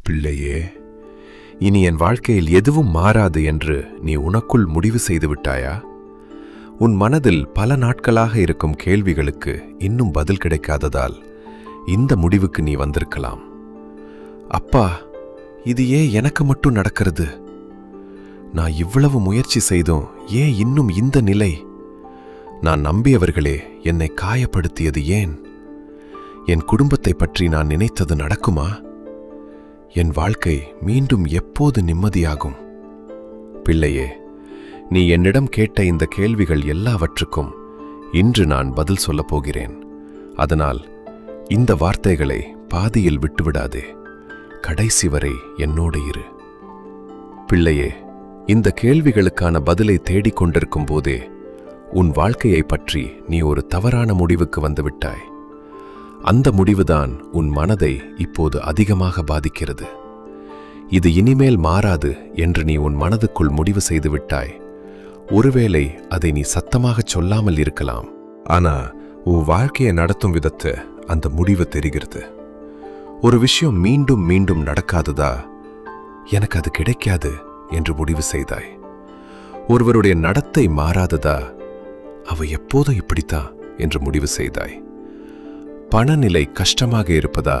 பிள்ளையே, இனி என் வாழ்க்கையில் எதுவும் மாறாது என்று நீ உனக்குள் முடிவு செய்து விட்டாயா? உன் மனதில் பல நாட்களாக இருக்கும் கேள்விகளுக்கு இன்னும் பதில் கிடைக்காததால் இந்த முடிவுக்கு நீ வந்திருக்கலாம். அப்பா, இது ஏன் எனக்கு மட்டும் நடக்கிறது? நான் இவ்வளவு முயற்சி செய்தும் ஏன் இன்னும் இந்த நிலை? நான் நம்பியவர்களே என்னை காயப்படுத்தியது ஏன்? என் குடும்பத்தை பற்றி நான் நினைத்தது நடக்குமா? என் வாழ்க்கை மீண்டும் எப்போது நிம்மதியாகும்? பிள்ளையே, நீ என்னிடம் கேட்ட இந்த கேள்விகள் எல்லாவற்றுக்கும் இன்று நான் பதில் சொல்லப் போகிறேன். அதனால் இந்த வார்த்தைகளை பாதியில் விட்டுவிடாதே. கடைசி வரை என்னோடு இரு. பிள்ளையே, இந்த கேள்விகளுக்கான பதிலை தேடிக்கொண்டிருக்கும் போதே உன் வாழ்க்கையை பற்றி நீ ஒரு தவறான முடிவுக்கு வந்துவிட்டாய். அந்த முடிவுதான் உன் மனதை இப்போது அதிகமாக பாதிக்கிறது. இது இனிமேல் மாறாது என்று நீ உன் மனதுக்குள் முடிவு செய்து விட்டாய். ஒருவேளை அதை நீ சத்தமாகச் சொல்லாமல் இருக்கலாம். ஆனா உன் வாழ்க்கையை நடத்தும் விதத்தை அந்த முடிவு தெரிகிறது. ஒரு விஷயம் மீண்டும் மீண்டும் நடக்காததா, எனக்கு அது கிடைக்காது என்று முடிவு செய்தாய். ஒருவருடைய நடத்தை மாறாததா, அவ எப்போதும் இப்படித்தான் என்று முடிவு செய்தாய். பணநிலை கஷ்டமாக இருப்பதா,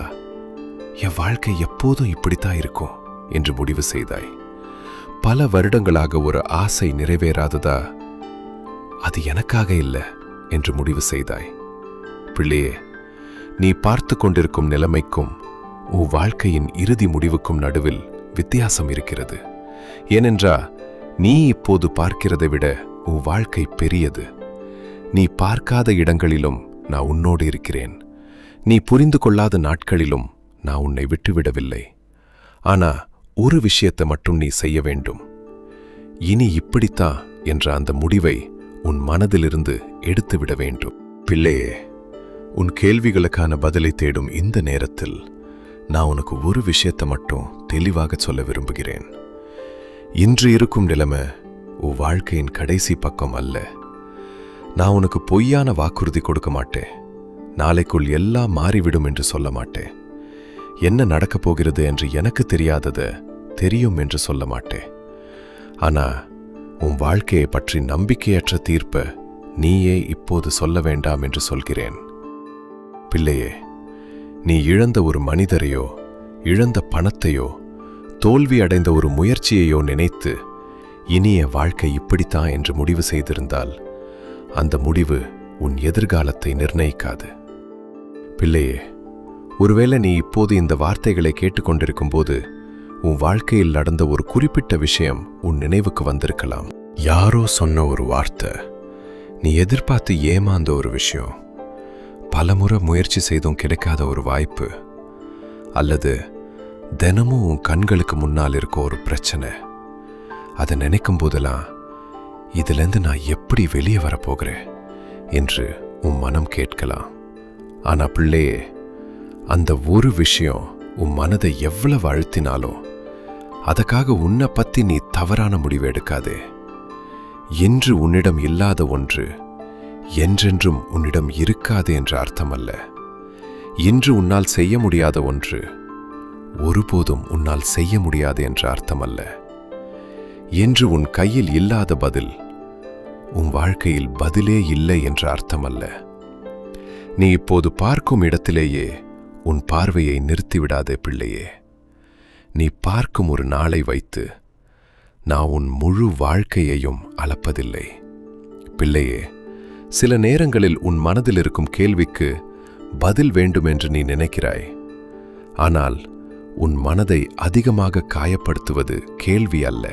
என் வாழ்க்கை எப்போதும் இப்படித்தான் இருக்கும் என்று முடிவு செய்தாய். பல வருடங்களாக ஒரு ஆசை நிறைவேறாததா, அது எனக்காக இல்லை என்று முடிவு செய்தாய். பிள்ளையே, நீ பார்த்து கொண்டிருக்கும் நிலைமைக்கும் உன் வாழ்க்கையின் இறுதி முடிவுக்கும் நடுவில் வித்தியாசம் இருக்கிறது. ஏனென்றா நீ இப்போது பார்க்கிறதை விட உன் வாழ்க்கை பெரியது. நீ பார்க்காத இடங்களிலும் நான் உன்னோடு இருக்கிறேன். நீ புரிந்து கொள்ளாத நாட்களிலும் நான் உன்னை விட்டுவிடவில்லை. ஆனா ஒரு விஷயத்தை மட்டும் நீ செய்ய வேண்டும். இனி இப்படித்தான் என்ற அந்த முடிவை உன் மனதிலிருந்து எடுத்துவிட வேண்டும். பிள்ளையே, உன் கேள்விகளுக்கான பதிலை தேடும் இந்த நேரத்தில் நான் உனக்கு ஒரு விஷயத்தை மட்டும் தெளிவாக சொல்ல விரும்புகிறேன். இன்று இருக்கும் நிலைமை உன் வாழ்க்கையின் கடைசி பக்கம் அல்ல. நான் உனக்கு பொய்யான வாக்குறுதி கொடுக்க மாட்டேன். நாளைக்குள் எல்லாம் மாறிவிடும் என்று சொல்ல மாட்டேன். என்ன நடக்கப் போகிறது என்று எனக்கு தெரியாதது தெரியும் என்று சொல்ல மாட்டேன். ஆனா உன் வாழ்க்கையை பற்றி நம்பிக்கையற்ற தீர்ப்பை நீயே இப்போது சொல்ல வேண்டாம் என்று சொல்கிறேன். பிள்ளையே, நீ இழந்த ஒரு மனிதரையோ, இழந்த பணத்தையோ, தோல்வி அடைந்த ஒரு முயற்சியையோ நினைத்து இனிய வாழ்க்கை இப்படித்தான் என்று முடிவு செய்திருந்தால் அந்த முடிவு உன் எதிர்காலத்தை நிர்ணயிக்காது. பிள்ளையே, ஒருவேளை நீ இப்போது இந்த வார்த்தைகளை கேட்டுக்கொண்டிருக்கும் போது உன் வாழ்க்கையில் நடந்த ஒரு குறிப்பிட்ட விஷயம் உன் நினைவுக்கு வந்திருக்கலாம். யாரோ சொன்ன ஒரு வார்த்தை, நீ எதிர்பார்த்து ஏமாந்த ஒரு விஷயம், பலமுறை முயற்சி செய்தும் கிடைக்காத ஒரு வாய்ப்பு, அல்லது தினமும் உன் கண்களுக்கு முன்னால் இருக்க ஒரு பிரச்சனை. அதை நினைக்கும் போதெல்லாம் இதிலிருந்து நான் எப்படி வெளியே வரப்போகிறேன் என்று உன் மனம் கேட்கலாம். ஆனா பிள்ளையே, அந்த ஒரு விஷயம் உன் மனதை எவ்வளவு அழுத்தினாலும் அதுக்காக உன்னை பத்தி நீ தவறான முடிவு எடுக்காதே. என்று உன்னிடம் இல்லாத ஒன்று என்றென்றும் உன்னிடம் இருக்காது என்ற அர்த்தமல்ல. இன்று உன்னால் செய்ய முடியாத ஒன்று ஒருபோதும் உன்னால் செய்ய முடியாது என்ற அர்த்தமல்ல. என்று உன் கையில் இல்லாத பதில் உன் வாழ்க்கையில் பதிலே இல்லை என்ற அர்த்தமல்ல. நீ இப்போது பார்க்கும் இடத்திலேயே உன் பார்வையை நிறுத்திவிடாதே பிள்ளையே. நீ பார்க்கும் ஒரு நாளை வைத்து நான் உன் முழு வாழ்க்கையையும் அளப்பதில்லை. பிள்ளையே, சில நேரங்களில் உன் மனதில் இருக்கும் கேள்விக்கு பதில் வேண்டும் என்று நீ நினைக்கிறாய். ஆனால் உன் மனதை அதிகமாக காயப்படுத்துவது கேள்வி அல்ல,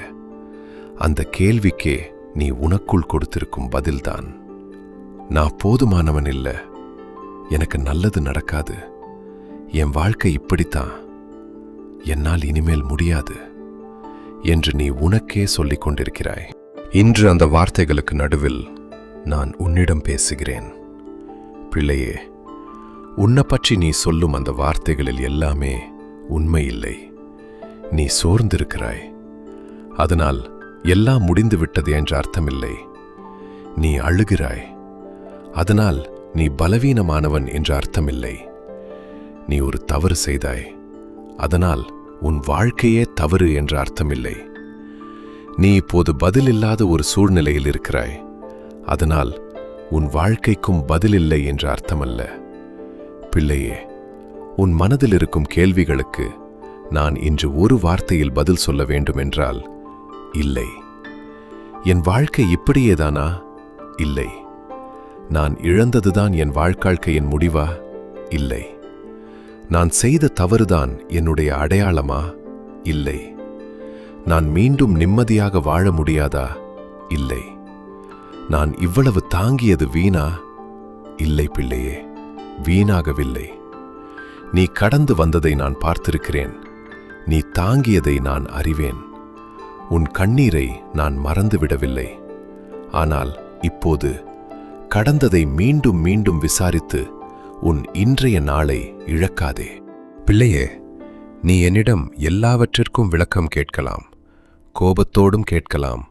அந்த கேள்விக்கே நீ உனக்குள் கொடுத்திருக்கும் பதில்தான். நான் போதுமானவன் இல்லை, எனக்கு நல்லது நடக்காது, என் வாழ்க்கை இப்படித்தான், என்னால் இனிமேல் முடியாது என்று நீ உனக்கே சொல்லிக் கொண்டிருக்கிறாய். இன்று அந்த வார்த்தைகளுக்கு நடுவில் நான் உன்னிடம் பேசுகிறேன். பிள்ளையே, உன்னை பற்றி நீ சொல்லும் அந்த வார்த்தைகளில் எல்லாமே உண்மையில்லை. நீ சோர்ந்திருக்கிறாய். அதனால் எல்லாம் முடிந்து விட்டது என்ற அர்த்தமில்லை. நீ அழுகிறாய். அதனால் நீ பலவீனமானவன் என்ற அர்த்தமில்லை. நீ ஒரு தவறு செய்தாய். அதனால் உன் வாழ்க்கையே தவறு என்ற அர்த்தமில்லை. நீ இப்போது பதிலில்லாத ஒரு சூழ்நிலையில் இருக்கிறாய். அதனால் உன் வாழ்க்கைக்கும் பதிலில்லை என்ற அர்த்தமல்ல. பிள்ளையே, உன் மனதில் இருக்கும் கேள்விகளுக்கு நான் இன்று ஒரு வார்த்தையில் பதில் சொல்ல வேண்டுமென்றால் இல்லை. என் வாழ்க்கை இப்படியேதானா? இல்லை. நான் இழந்ததுதான் என் வாழ்க்கையின் முடிவா? இல்லை. நான் செய்த தவறுதான் என்னுடைய அடையாளமா? இல்லை. நான் மீண்டும் நிம்மதியாக வாழ முடியாதா? இல்லை. நான் இவ்வளவு தாங்கியது வீணா? இல்லை பிள்ளையே, வீணாகவில்லை. நீ கடந்து வந்ததை நான் பார்த்திருக்கிறேன். நீ தாங்கியதை நான் அறிவேன். உன் கண்ணீரை நான் மறந்துவிடவில்லை. ஆனால் இப்போது கடந்ததை மீண்டும் மீண்டும் விசாரித்து உன் இன்றைய நாளை இழக்காதே. பிள்ளையே, நீ என்னிடம் எல்லாவற்றிற்கும் விளக்கம் கேட்கலாம். கோபத்தோடும் கேட்கலாம்,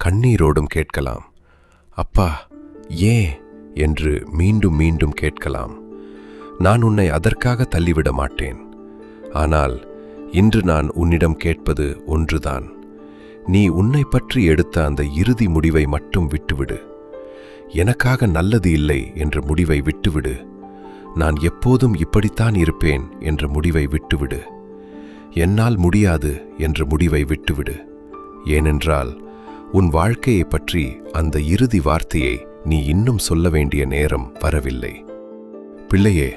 கண்ணீரோடும் கேட்கலாம். அப்பா, ஏன் என்று மீண்டும் மீண்டும் கேட்கலாம். நான் உன்னை அதற்காக தள்ளிவிட மாட்டேன். ஆனால் இன்று நான் உன்னிடம் கேட்பது ஒன்றுதான். நீ உன்னை பற்றி எடுத்த அந்த இறுதி முடிவை மட்டும் விட்டுவிடு. எனக்காக நல்லது இல்லை என்ற முடிவை விட்டுவிடு. நான் எப்போதும் இப்படித்தான் இருப்பேன் என்ற முடிவை விட்டுவிடு. என்னால் முடியாது என்ற முடிவை விட்டுவிடு. ஏனென்றால் உன் வாழ்க்கையை பற்றி அந்த இறுதி வார்த்தையை நீ இன்னும் சொல்ல வேண்டிய நேரம் வரவில்லை. பிள்ளையே,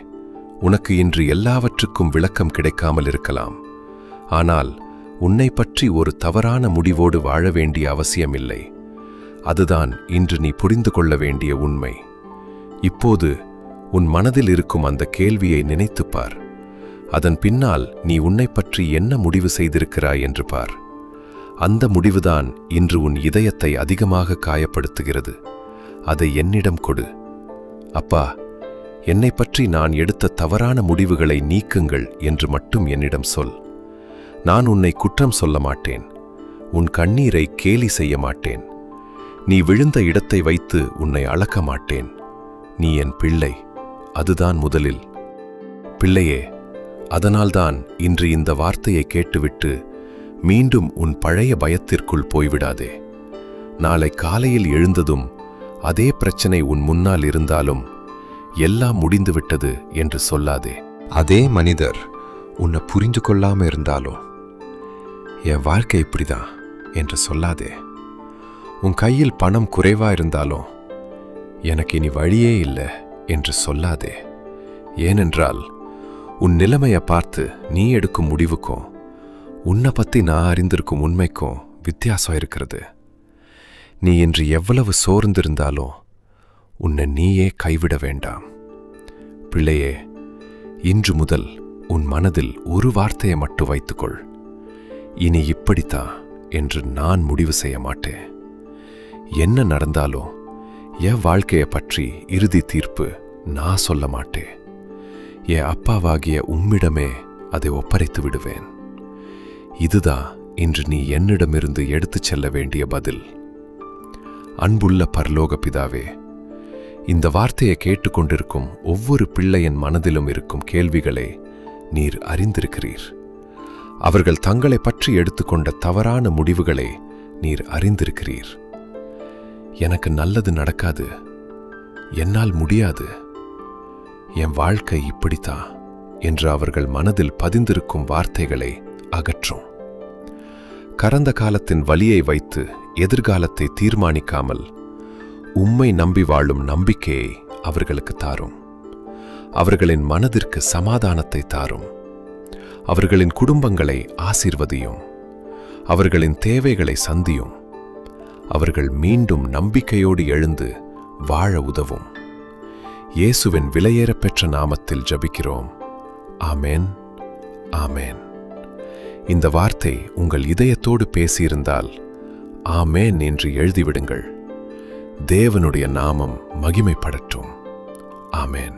உனக்கு இன்று எல்லாவற்றுக்கும் விளக்கம் கிடைக்காமல் இருக்கலாம். ஆனால் உன்னை பற்றி ஒரு தவறான முடிவோடு வாழ வேண்டிய அவசியமில்லை. அதுதான் இன்று நீ புரிந்து கொள்ள வேண்டிய உண்மை. இப்போது உன் மனதில் இருக்கும் அந்த கேள்வியை நினைத்துப்பார். அதன் பின்னால் நீ உன்னை பற்றி என்ன முடிவு செய்திருக்கிறாய் என்று பார். அந்த முடிவுதான் இன்று உன் இதயத்தை அதிகமாக காயப்படுத்துகிறது. அதை என்னிடம் கொடு. அப்பா, என்னை பற்றி நான் எடுத்த தவறான முடிவுகளை நீக்குங்கள் என்று மட்டும் என்னிடம் சொல். நான் உன்னை குற்றம் சொல்ல மாட்டேன். உன் கண்ணீரை கேலி செய்ய மாட்டேன். நீ விழுந்த இடத்தை வைத்து உன்னை அளக்க மாட்டேன். நீ என் பிள்ளை, அதுதான் முதலில். பிள்ளையே, அதனால்தான் இன்று இந்த வார்த்தையை கேட்டுவிட்டு மீண்டும் உன் பழைய பயத்திற்குள் போய்விடாதே. நாளை காலையில் எழுந்ததும் அதே பிரச்சனை உன் முன்னால் இருந்தாலும் எல்லாம் முடிந்துவிட்டது என்று சொல்லாதே. அதே மனிதர் உன்னை புரிந்து கொள்ளாம இருந்தாலும் என் வாழ்க்கை இப்படிதான் என்று சொல்லாதே. உன் கையில் பணம் குறைவா இருந்தாலும் எனக்கு இனி வழியே இல்லை என்று சொல்லாதே. ஏனென்றால் உன் நிலைமையை பார்த்து நீ எடுக்கும் முடிவுக்கும் உன்னை பத்தி நான் அறிந்திருக்கும் உண்மைக்கும் வித்தியாசம் இருக்கிறது. நீ இன்று எவ்வளவு சோர்ந்திருந்தாலும் உன்னை நீயே கைவிட வேண்டாம். பிள்ளையே, இன்று முதல் உன் மனதில் ஒரு வார்த்தையை மட்டும் வைத்துக்கொள். இனி இப்படித்தான் என்று நான் முடிவு செய்ய மாட்டேன். என்ன நடந்தாலும் என் வாழ்க்கையை பற்றி இறுதி தீர்ப்பு நான் சொல்ல மாட்டேன். என் அப்பாவாகிய உம்மிடமே அதை ஒப்படைத்து விடுவேன். இதுதான் இன்று நீ என்னிடமிருந்து எடுத்துச் செல்ல வேண்டிய பதில். அன்புள்ள பரலோக பிதாவே, இந்த வார்த்தையை கேட்டுக்கொண்டிருக்கும் ஒவ்வொரு பிள்ளையின் மனதிலும் இருக்கும் கேள்விகளை நீர் அறிந்திருக்கிறீர். அவர்கள் தங்களை பற்றி எடுத்துக்கொண்ட தவறான முடிவுகளை நீர் அறிந்திருக்கிறீர். எனக்கு நல்லது நடக்காது, என்னால் முடியாது, என் வாழ்க்கை இப்படித்தான் என்று அவர்கள் மனதில் பதிந்திருக்கும் வார்த்தைகளை அகற்றும். கடந்த காலத்தின் வலியை வைத்து எதிர்காலத்தை தீர்மானிக்காமல் உம்மை நம்பி வாழும் நம்பிக்கையை அவர்களுக்கு தாரும். அவர்களின் மனதிற்கு சமாதானத்தை தாரும். அவர்களின் குடும்பங்களை ஆசீர்வதியும். அவர்களின் தேவைகளை சந்தியும். அவர்கள் மீண்டும் நம்பிக்கையோடு எழுந்து வாழ உதவும். இயேசுவின் விலையேறப்பெற்ற நாமத்தில் ஜபிக்கிறோம். ஆமேன், ஆமேன். இந்த வார்த்தை உங்கள் இதயத்தோடு பேசியிருந்தால் ஆமேன் என்று எழுதிவிடுங்கள். தேவனுடைய நாமம் மகிமைப்படட்டும். ஆமேன்.